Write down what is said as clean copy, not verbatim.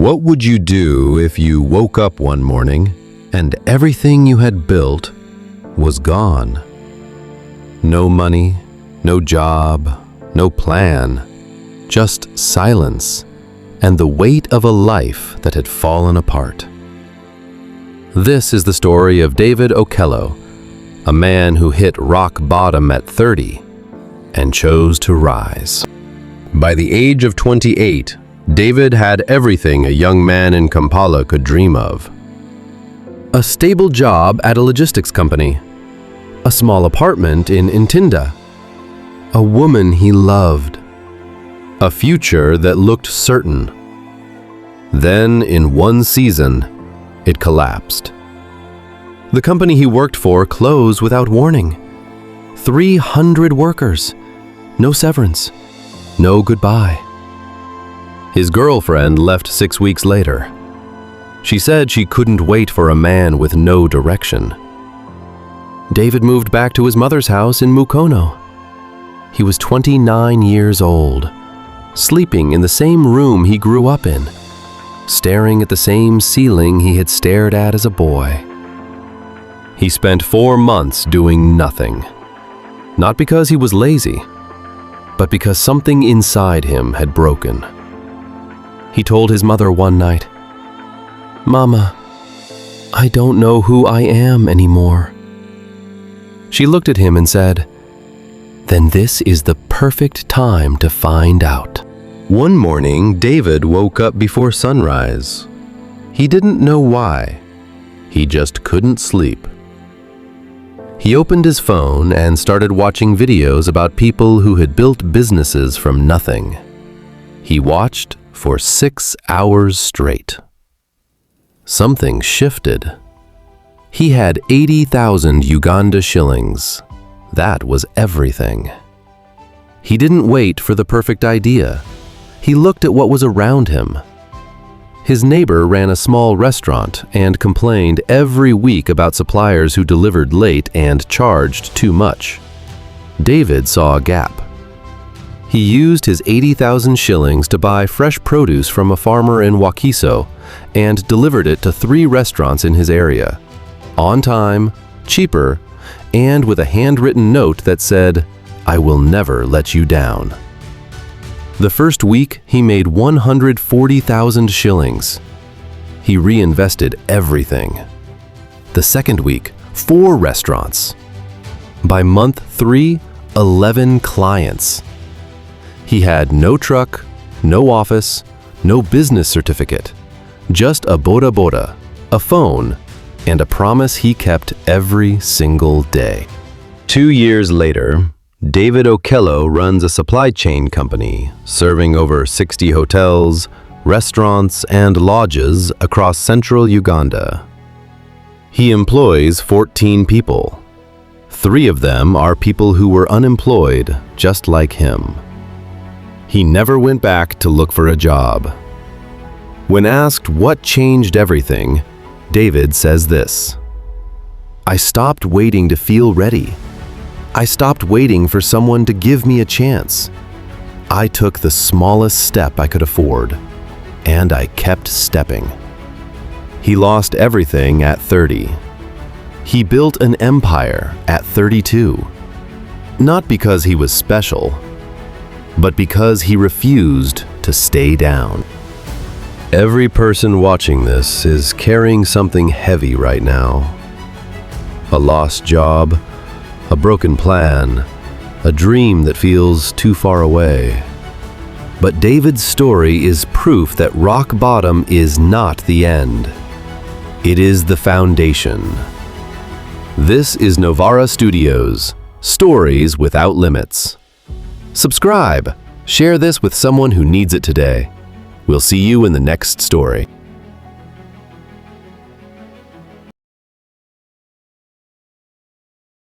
What would you do if you woke up one morning and everything you had built was gone? No money, no job, no plan, just silence and the weight of a life that had fallen apart. This is the story of David Okello, a man who hit rock bottom at 30 and chose to rise. By the age of 28, David had everything a young man in Kampala could dream of. A stable job at a logistics company, a small apartment in Ntinda, a woman he loved, a future that looked certain. Then, in one season, it collapsed. The company he worked for closed without warning. 300 workers, no severance, no goodbye. His girlfriend left 6 weeks later. She said she couldn't wait for a man with no direction. David moved back to his mother's house in Mukono. He was 29 years old, sleeping in the same room he grew up in, staring at the same ceiling he had stared at as a boy. He spent 4 months doing nothing, not because he was lazy, but because something inside him had broken. He told his mother one night, "Mama, I don't know who I am anymore." She looked at him and said, "Then this is the perfect time to find out." One morning, David woke up before sunrise. He didn't know why. He just couldn't sleep. He opened his phone and started watching videos about people who had built businesses from nothing. He watched for 6 hours straight. Something shifted. He had 80,000 Uganda shillings. That was everything. He didn't wait for the perfect idea. He looked at what was around him. His neighbor ran a small restaurant and complained every week about suppliers who delivered late and charged too much. David saw a gap. He used his 80,000 shillings to buy fresh produce from a farmer in Wakiso and delivered it to 3 restaurants in his area. On time, cheaper, and with a handwritten note that said, "I will never let you down." The first week, he made 140,000 shillings. He reinvested everything. The second week, 4 restaurants. By month 3, 11 clients. He had no truck, no office, no business certificate, just a boda boda, a phone, and a promise he kept every single day. 2 years later, David Okello runs a supply chain company, serving over 60 hotels, restaurants, and lodges across central Uganda. He employs 14 people. 3 of them are people who were unemployed, just like him. He never went back to look for a job. When asked what changed everything, David says this: "I stopped waiting to feel ready. I stopped waiting for someone to give me a chance. I took the smallest step I could afford, and I kept stepping." He lost everything at 30. He built an empire at 32. Not because he was special, but because he refused to stay down. Every person watching this is carrying something heavy right now. A lost job, a broken plan, a dream that feels too far away. But David's story is proof that rock bottom is not the end. It is the foundation. This is Novara Studios, Stories Without Limits. Subscribe, share this with someone who needs it today. We'll see you in the next story.